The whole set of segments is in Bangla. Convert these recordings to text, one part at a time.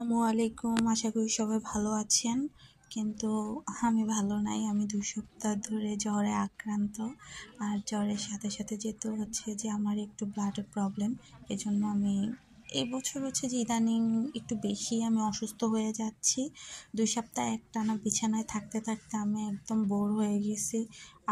আসসালামু আলাইকুম। আশা করি সবাই ভালো আছেন, কিন্তু আমি ভালো নাই। আমি 2 সপ্তাহ ধরে জ্বরে আক্রান্ত। আর জ্বরের সাথে সাথে যেহেতু হচ্ছে যে আমার একটু ব্লাডের প্রবলেম, এজন্য আমি এই বছর হচ্ছে যে ইদানিং একটু বেশি আমি অসুস্থ হয়ে যাচ্ছি। 2 সপ্তাহ একটানা বিছানায় থাকতে থাকতে আমি একদম বোর হয়ে গেছি।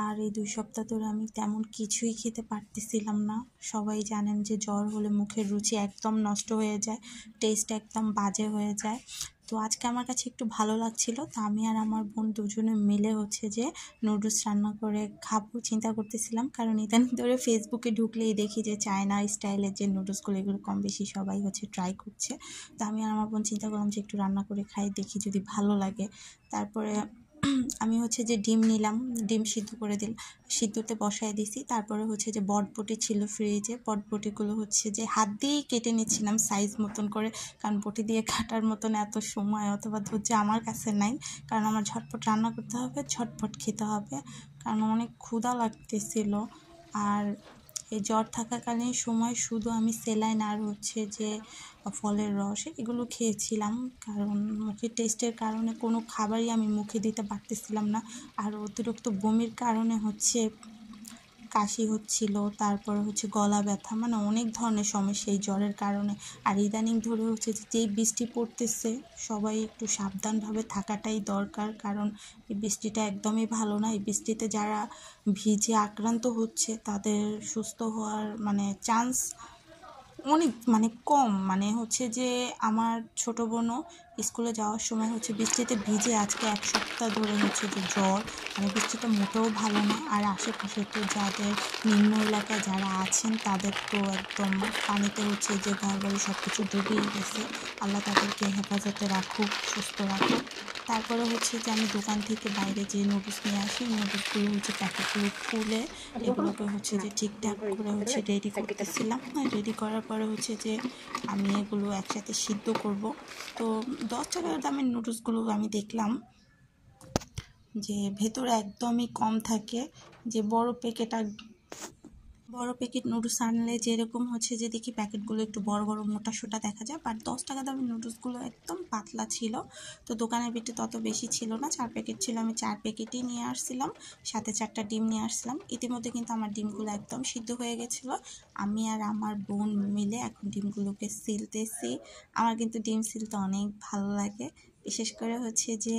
আর এই 2 সপ্তাহ ধরে আমি তেমন কিছুই খেতে পারতেছিলাম না। সবাই জানেন যে জ্বর হলে মুখের রুচি একদম নষ্ট হয়ে যায়, টেস্ট একদম বাজে হয়ে যায়। তো আজকে আমার কাছে একটু ভালো লাগছিল, তো আমি আর আমার বোন দুজনে মিলে হচ্ছে যে নুডলস রান্না করে খাবো চিন্তা করতেছিলাম। কারণ ইদানিং ধরে ফেসবুকে ঢুকলেই দেখি যে চায়না স্টাইলের যে নুডলসগুলো এগুলো কম বেশি সবাই হচ্ছে ট্রাই করছে। তো আমি আর আমার বোন চিন্তা করলাম যে একটু রান্না করে খাই, দেখি যদি ভালো লাগে। তারপরে আমি হচ্ছে যে ডিম নিলাম, ডিম সিদ্ধতে বসায় দিছি। তারপরে হচ্ছে যে বটবটি ছিল ফ্রিজে, বটবটিগুলো হচ্ছে যে হাত দিয়েই কেটে নিচ্ছিলাম সাইজ মতন করে, কারণ বটি দিয়ে কাটার মতন এত সময় অথবা ধৈর্য আমার কাছে নাই। কারণ আমার ঝটপট রান্না করতে হবে, ঝটপট খেতে হবে, কারণ অনেক ক্ষুধা লাগতেছিল। আর এই জ্বর থাকাকালীন সময় শুধু আমি সেলাইন আর হচ্ছে যে ফলের রস এগুলো খেয়েছিলাম, কারণ মুখের টেস্টের কারণে কোনো খাবারই আমি মুখে দিতে পারতেছিলাম না। আর অতিরিক্ত বমির কারণে হচ্ছে কাশি হচ্ছিল, তারপরে হচ্ছে গলা ব্যথা, মানে অনেক ধরনের সমস্যা এই জ্বরের কারণে। আর ইদানিং ধরে হচ্ছে যেই বৃষ্টি পড়তেছে, সবাই একটু সাবধানভাবে থাকাটাই দরকার, কারণ এই বৃষ্টিটা একদমই ভালো না। এই বৃষ্টিতে যারা ভিজে আক্রান্ত হচ্ছে তাদের সুস্থ হওয়ার চান্স অনেক কম। হচ্ছে যে আমার ছোটো বোনও স্কুলে যাওয়ার সময় হচ্ছে বৃষ্টিতে ভিজে আজকে 1 সপ্তাহ ধরে হচ্ছে যে জ্বর। বৃষ্টিটা মোটেও ভালো না। আর আশেপাশে তো যাদের নিম্ন এলাকায় যারা আছেন তাদের তো একদম পানিতে হচ্ছে যে ঘরবাড়ি সব কিছু ডুবেই গেছে। আল্লাহ তাদেরকে হেফাজতে রাখুক, সুস্থ রাখুক। তারপরে হচ্ছে যে আমি দোকান থেকে বাইরে যে নুডলস নিয়ে আসি, নুডলসগুলো হচ্ছে প্যাকেটগুলো খুলে এগুলোকে হচ্ছে যে ঠিকঠাক করে হচ্ছে রেডি করতেছিলাম। রেডি করার পরে হচ্ছে যে আমি এগুলো একসাথে সিদ্ধ করব। তো 10 টাকার দামের নুডলসগুলো আমি দেখলাম যে ভেতরে একদমই কম থাকে। যে বড় প্যাকেট নুডলস আনলে যেরকম হচ্ছে যে দেখি প্যাকেটগুলো একটু বড় বড় মোটা সোটা দেখা যায়, বাট 10 টাকা দামের নুডলসগুলো একদম পাতলা ছিল। তো দোকানের ভিতরে তত বেশি ছিল না, 4 প্যাকেট ছিল। আমি 4 প্যাকেটই নিয়ে আসছিলাম, সাথে 4টা ডিম নিয়ে আসছিলাম। ইতিমধ্যে কিন্তু আমার ডিমগুলো একদম সিদ্ধ হয়ে গেছিলো। আমি আর আমার বোন মিলে এখন ডিমগুলোকে সিলতেছি। আমার কিন্তু ডিম সিলতে অনেক ভালো লাগে, বিশেষ করে হচ্ছে যে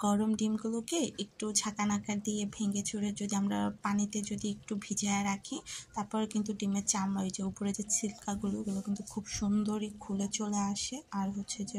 গরম ডিমগুলোকে একটু ঝাঁকানাকা দিয়ে ভেঙে চুরে যদি আমরা পানিতে যদি একটু ভিজিয়ে রাখি, তারপরে কিন্তু ডিমের চামড়া, ওই যে উপরে যে ছিলকাগুলো, ওগুলো কিন্তু খুব সুন্দরই খুলে চলে আসে। আর হচ্ছে যে